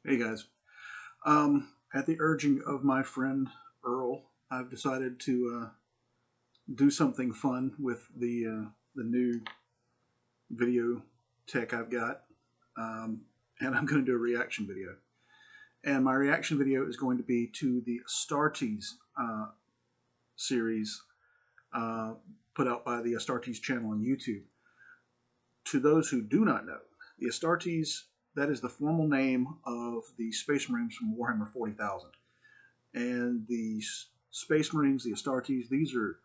Hey guys. At the urging of my friend Earl, I've decided to do something fun with the new video tech I've got, and I'm going to do a reaction video. And my reaction video is going to be to the Astartes series uh, put out by the Astartes channel on YouTube. To those who do not know, the Astartes, that is the formal name of the Space Marines from Warhammer 40,000. And the Space Marines, the Astartes, these are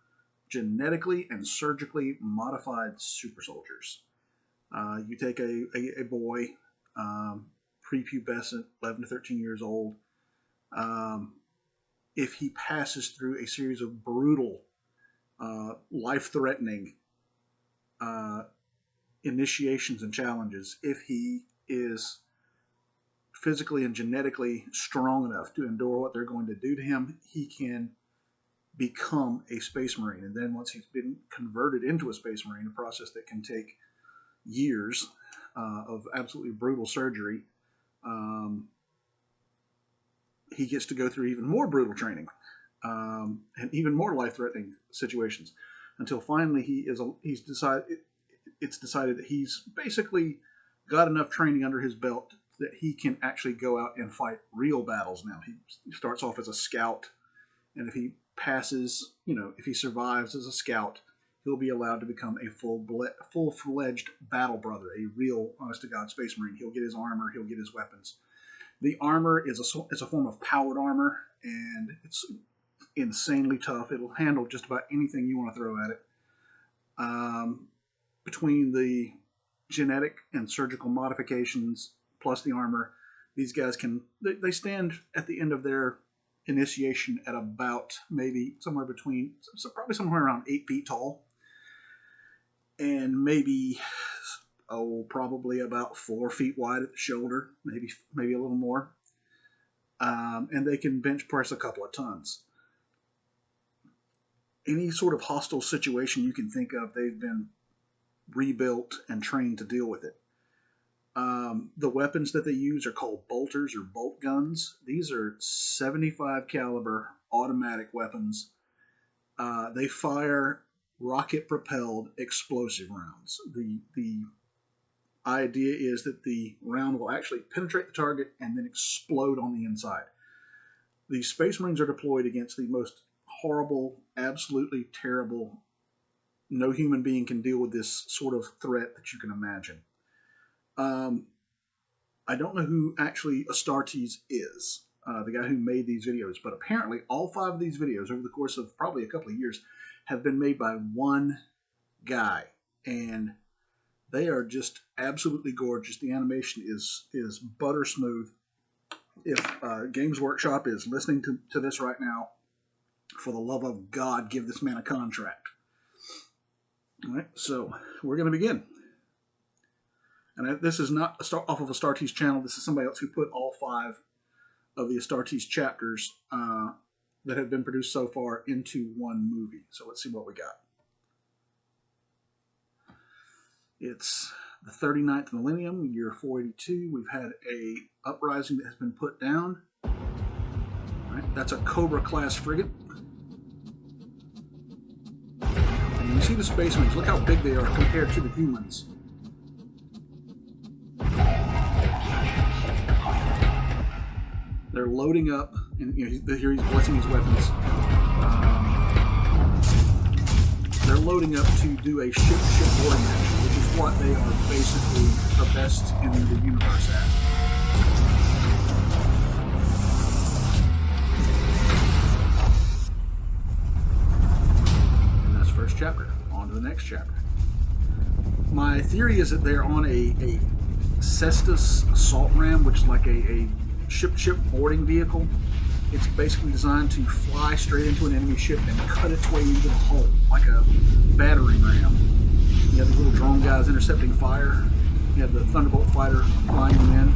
genetically and surgically modified super soldiers. You take a boy, prepubescent, 11 to 13 years old, um, if he passes through a series of brutal, life threatening uh, initiations and challenges, if he is physically and genetically strong enough to endure what they're going to do to him, he can become a Space Marine. And then once he's been converted into a Space Marine, a process that can take years of absolutely brutal surgery, um, he gets to go through even more brutal training and even more life-threatening situations until finally it's decided that he's basically got enough training under his belt that he can actually go out and fight real battles now. He starts off as a scout, and if he passes, if he survives as a scout, he'll be allowed to become a full-fledged battle brother, a real, honest-to-God Space Marine. He'll get his armor, he'll get his weapons. The armor is a form of powered armor, and it's insanely tough. It'll handle just about anything you want to throw at it. Between the genetic and surgical modifications plus the armor, these guys they stand at the end of their initiation at about maybe somewhere between, so probably somewhere around 8 feet tall, and maybe probably about 4 feet wide at the shoulder, maybe a little more, and they can bench press a couple of tons. Any sort of hostile situation you can think of, they've been rebuilt and trained to deal with it. The weapons that they use are called bolters or bolt guns. These are 75 caliber automatic weapons. They fire rocket propelled explosive rounds. The idea is that the round will actually penetrate the target and then explode on the inside. The Space Marines are deployed against the most horrible, absolutely terrible, no human being can deal with this sort of threat that you can imagine. I don't know who actually Astartes is, the guy who made these videos, but apparently all 5 of these videos over the course of probably a couple of years have been made by one guy, and they are just absolutely gorgeous. The animation is butter smooth. If Games Workshop is listening to this right now, for the love of God, give this man a contract. All right, so we're going to begin. And this is not off of Astartes channel. This is somebody else who put all 5 of the Astartes chapters that have been produced so far into one movie. So let's see what we got. It's the 39th millennium, year 482. We've had a uprising that has been put down. All right, that's a Cobra class frigate. And you see the Space Marines. Look how big they are compared to the humans. They're loading up, and here he's blessing his weapons. They're loading up to do a ship-to-ship boarding action, which is what they are basically the best in the universe at. And that's first chapter. On to the next chapter. My theory is that they're on a Cestus assault ram, which is like a ship boarding vehicle. It's basically designed to fly straight into an enemy ship and cut its way into the hull like a battering ram. You have these little drone guys intercepting fire. You have the Thunderbolt fighter flying them in.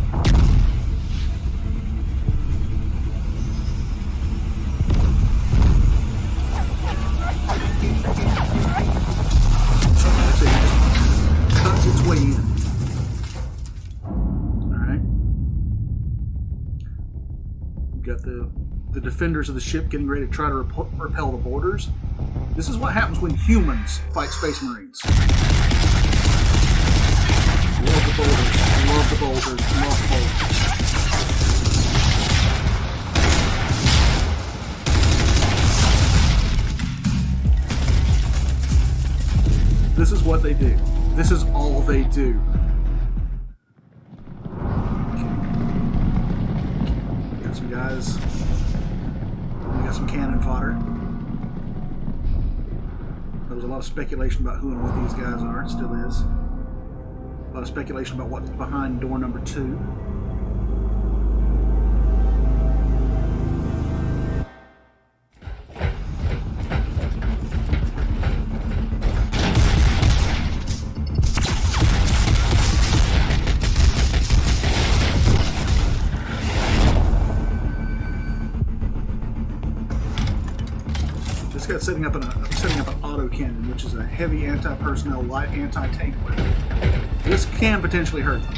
That's it. It just cuts its way in. Alright. Got the defenders of the ship getting ready to try to repel the boarders. This is what happens when humans fight Space Marines. Love the boulders. Love the boulders. Love the boulders. This is what they do. This is all they do. Got some guys. We got some cannon fodder. There was a lot of speculation about who and what these guys are. It still is. A lot of speculation about what's behind door number 2. This guy's setting up an autocannon, which is a heavy anti-personnel, light anti-tank weapon. This can potentially hurt them.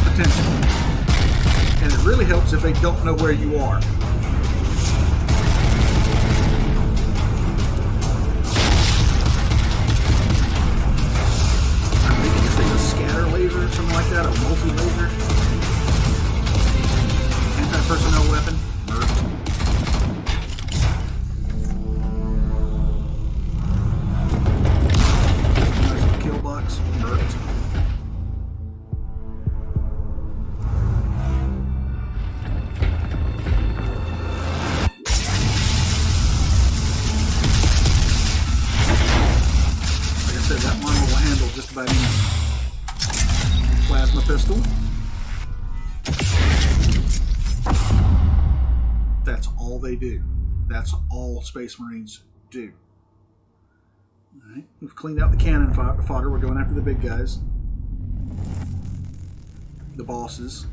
Potentially. And it really helps if they don't know where you are. I think it's a scatter laser or something like that, a multi-laser. Anti-personnel weapon. That one will handle just about any plasma pistol. That's all they do. That's all Space Marines do. Alright, we've cleaned out the cannon fodder. We're going after the big guys. The bosses.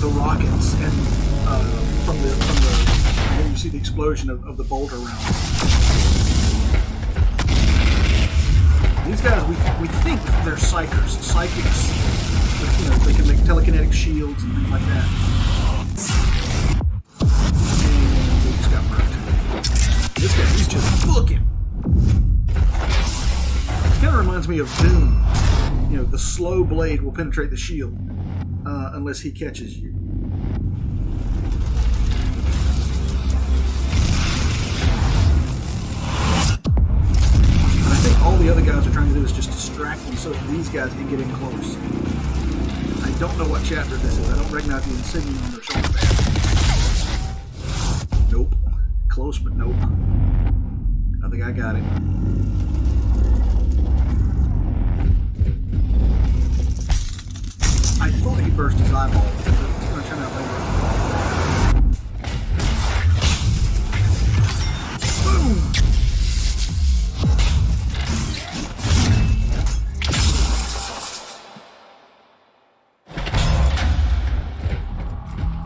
The rockets and from the when you see the explosion of the boulder round. These guys, we think they're psychics, but, you know, they can make telekinetic shields and things like that. And they just got murked. This guy, he's just looking. It kind of reminds me of Doom. You know, the slow blade will penetrate the shield. Unless he catches you. And I think all the other guys are trying to do is just distract them so that these guys can get in close. I don't know what chapter this is. I don't recognize the insignia on their shoulder pad. Nope. Close, but nope. I think I got it. I thought he burst his eyeball. It's going to turn out later. Boom!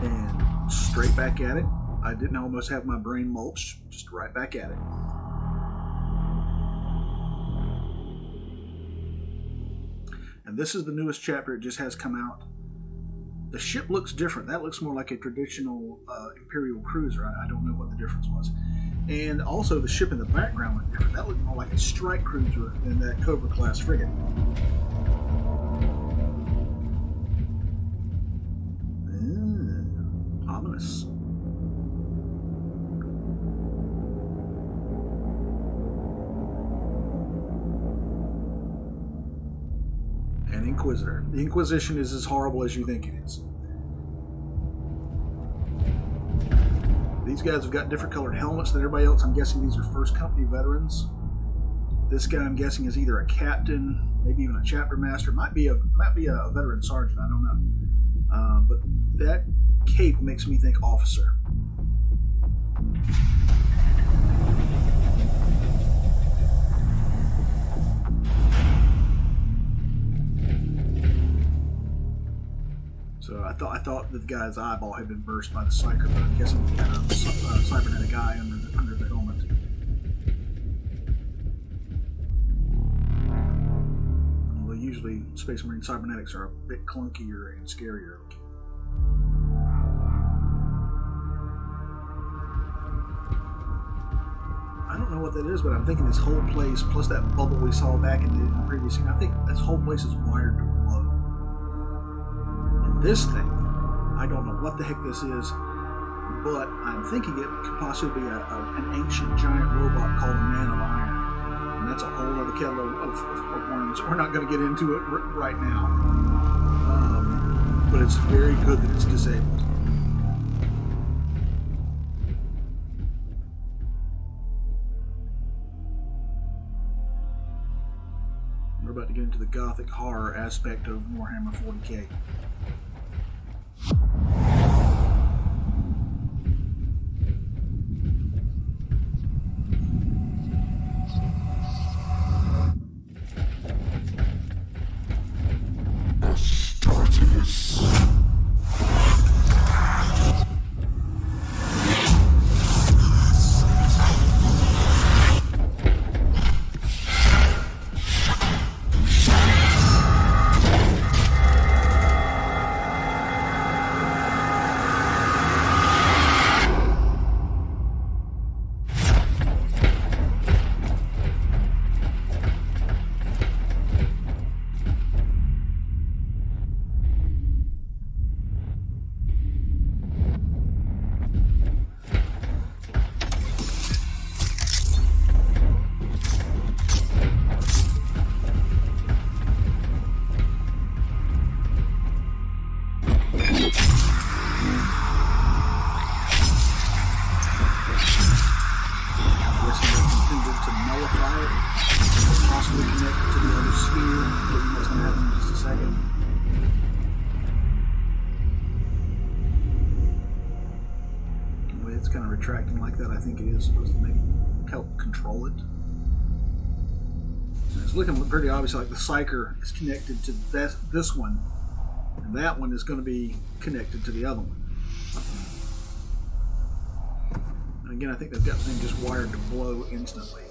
And straight back at it. I didn't almost have my brain mulched. Just right back at it. And this is the newest chapter. It just has come out. The ship looks different. That looks more like a traditional Imperial cruiser. I don't know what the difference was. And also the ship in the background looked different. That looked more like a strike cruiser than that Cobra class frigate. Ominous. Inquisitor. The Inquisition is as horrible as you think it is. These guys have got different colored helmets than everybody else. I'm guessing these are first company veterans. This guy, I'm guessing, is either a captain, maybe even a chapter master. Might be a veteran sergeant. I don't know. But that cape makes me think officer. So I thought the guy's eyeball had been burst by the psyker, but I'm guessing he had a cybernetic eye under the helmet. Although usually Space Marine cybernetics are a bit clunkier and scarier looking. I don't know what that is, but I'm thinking this whole place, plus that bubble we saw back in the previous scene, I think this whole place is wired to glow. And this thing, I don't know what the heck this is, but I'm thinking it could possibly be an ancient giant robot called a Man of Iron. And that's a whole other kettle of worms. We're not going to get into it right now. But it's very good that it's disabled. We're about to get into the gothic horror aspect of Warhammer 40k. Astartes. Kind of retracting like that, I think it is supposed to maybe help control it. And it's looking pretty obvious like the psyker is connected to this one, and that one is going to be connected to the other one. And again, I think they've got the thing just wired to blow instantly.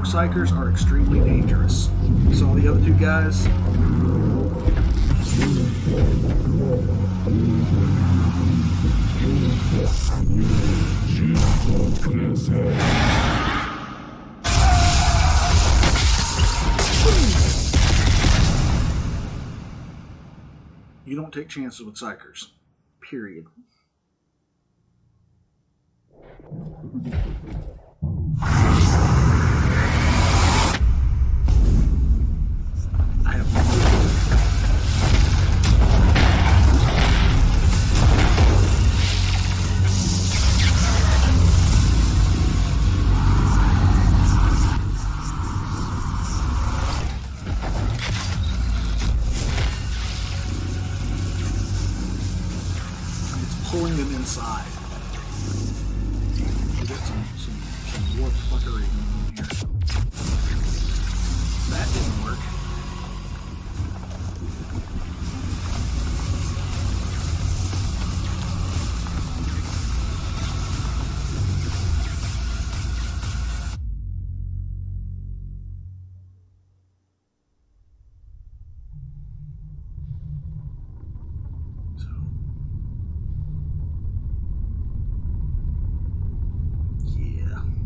Psychers are extremely dangerous. You saw the other two guys? You don't take chances with psychers. Period. Pulling them inside. We got some warp fuckery going on here. That didn't work.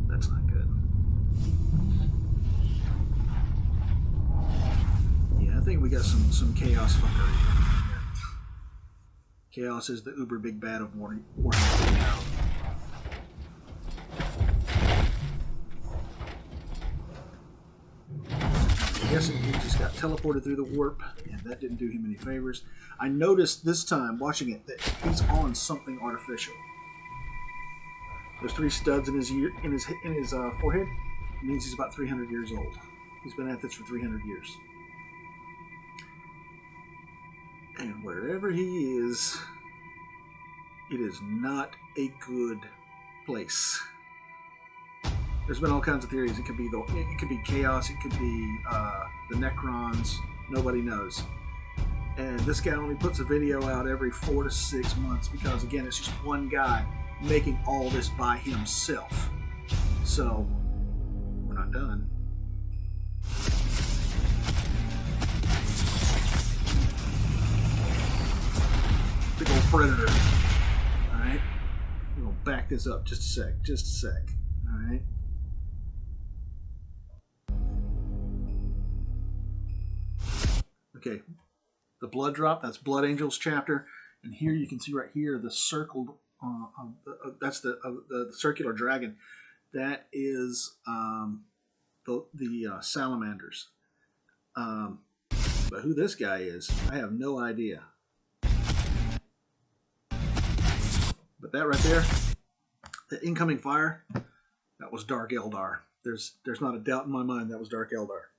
That's not good. think we got some chaos fuckery here. Chaos is the uber big bad of Warhammer. I'm guessing he just got teleported through the warp, and that didn't do him any favors. I noticed this time watching it that he's on something artificial. There's 3 studs in his forehead. It means he's about 300 years old. He's been at this for 300 years. And wherever he is, it is not a good place. There's been all kinds of theories. It could be chaos. It could be the Necrons. Nobody knows. And this guy only puts a video out every 4 to 6 months because, again, it's just one guy making all this by himself. So we're not done. Big old predator. Alright. We're going to back this up just a sec. Alright. Okay. The blood drop, that's Blood Angels chapter. And here you can see right here the circled, that's the circular dragon. That is the salamanders. But who this guy is, I have no idea. But that right there, the incoming fire, that was Dark Eldar. There's not a doubt in my mind that was Dark Eldar.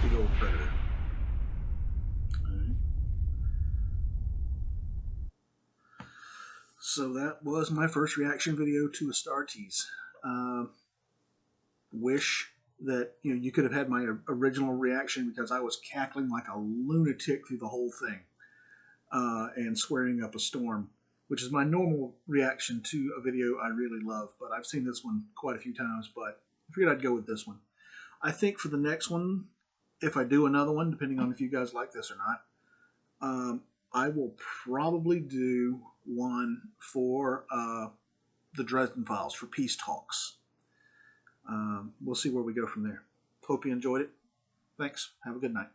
Big old predator. Alright. So that was my first reaction video to Astartes. Wish that you could have had my original reaction because I was cackling like a lunatic through the whole thing and swearing up a storm, which is my normal reaction to a video I really love. But I've seen this one quite a few times, but I figured I'd go with this one. I think for the next one, if I do another one, depending on if you guys like this or not, I will probably do one for the Dresden Files, for Peace Talks. We'll see where we go from there. Hope you enjoyed it. Thanks. Have a good night.